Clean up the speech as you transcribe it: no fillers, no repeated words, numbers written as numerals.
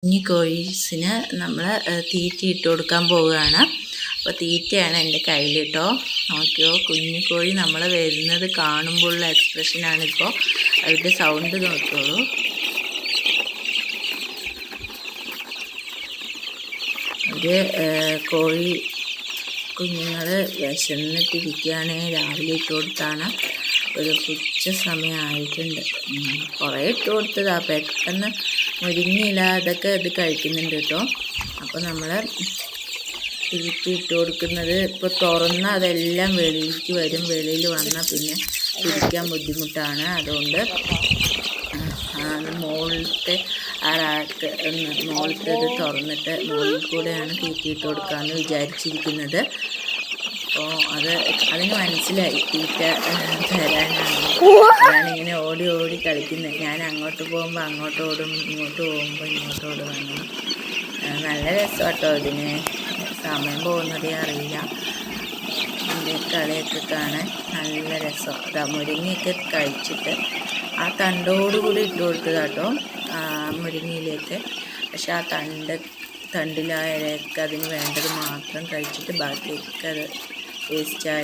കുഞ്ഞി കോഴീസിന് നമ്മൾ തീറ്റ ഇട്ട് കൊടുക്കാൻ പോവുകയാണ്. അപ്പോൾ തീറ്റയാണ് എൻ്റെ കയ്യിൽ കേട്ടോ. നോക്കിയോ, കുഞ്ഞു കോഴി നമ്മൾ വരുന്നത് കാണുമ്പോഴുള്ള എക്സ്പ്രഷനാണിപ്പോൾ. അതിൻ്റെ സൗണ്ട് നോക്കിയോളൂ. ഒരു കോഴി കുഞ്ഞുങ്ങൾ വിശന്നിട്ടിരിക്കുകയാണ്. രാവിലെ ഇട്ട് കൊടുത്താണ്. ഒരു ഉച്ച സമയമായിട്ടുണ്ട്. കുറേ ഇട്ട് കൊടുത്തതാ. പെട്ടെന്ന് മുരിങ്ങയില അതൊക്കെ ഇത് കഴിക്കുന്നുണ്ട് കേട്ടോ. അപ്പോൾ നമ്മൾ തീറ്റ ഇട്ട് കൊടുക്കുന്നത് ഇപ്പോൾ തുറന്ന് അതെല്ലാം വെളിയിലേക്ക് വരും. വെളിയിൽ വന്നാൽ പിന്നെ പിടിക്കാൻ ബുദ്ധിമുട്ടാണ്. അതുകൊണ്ട് മുകളിലത്തെ ആ റാക്ക് മുകളിലത്തെ ഇത് തുറന്നിട്ട് മുകളിൽ കൂടെയാണ് തീറ്റ ഇട്ട് കൊടുക്കാമെന്ന് വിചാരിച്ചിരിക്കുന്നത്. അപ്പോൾ അതിന് മനസ്സിലായി തീറ്റ തരാനാണ്. ഞാനിങ്ങനെ ഓടി ഓടി കളിക്കുന്നത്. ഞാൻ അങ്ങോട്ട് പോകുമ്പോൾ അങ്ങോട്ട് ഓടും, ഇങ്ങോട്ട് പോകുമ്പോൾ ഇങ്ങോട്ട് ഓടുവാണ്. നല്ല രസം കേട്ടോ. ഇതിന് സമയം പോകുന്നതേ അറിയില്ല. ഇതിൻ്റെ കളിയൊക്കെ കാണാൻ നല്ല രസം. അതാ മുരിങ്ങയൊക്കെ കഴിച്ചിട്ട് ആ തണ്ടോടുകൂടി ഇട്ട് കൊടുത്തതാട്ടോ മുരിങ്ങയിലേക്ക്. പക്ഷെ ആ തണ്ടിലായൊക്കെ അതിന് വേണ്ടത് മാത്രം കഴിച്ചിട്ട് ബാക്കിയൊക്കെ അത് വേസ്റ്റായി.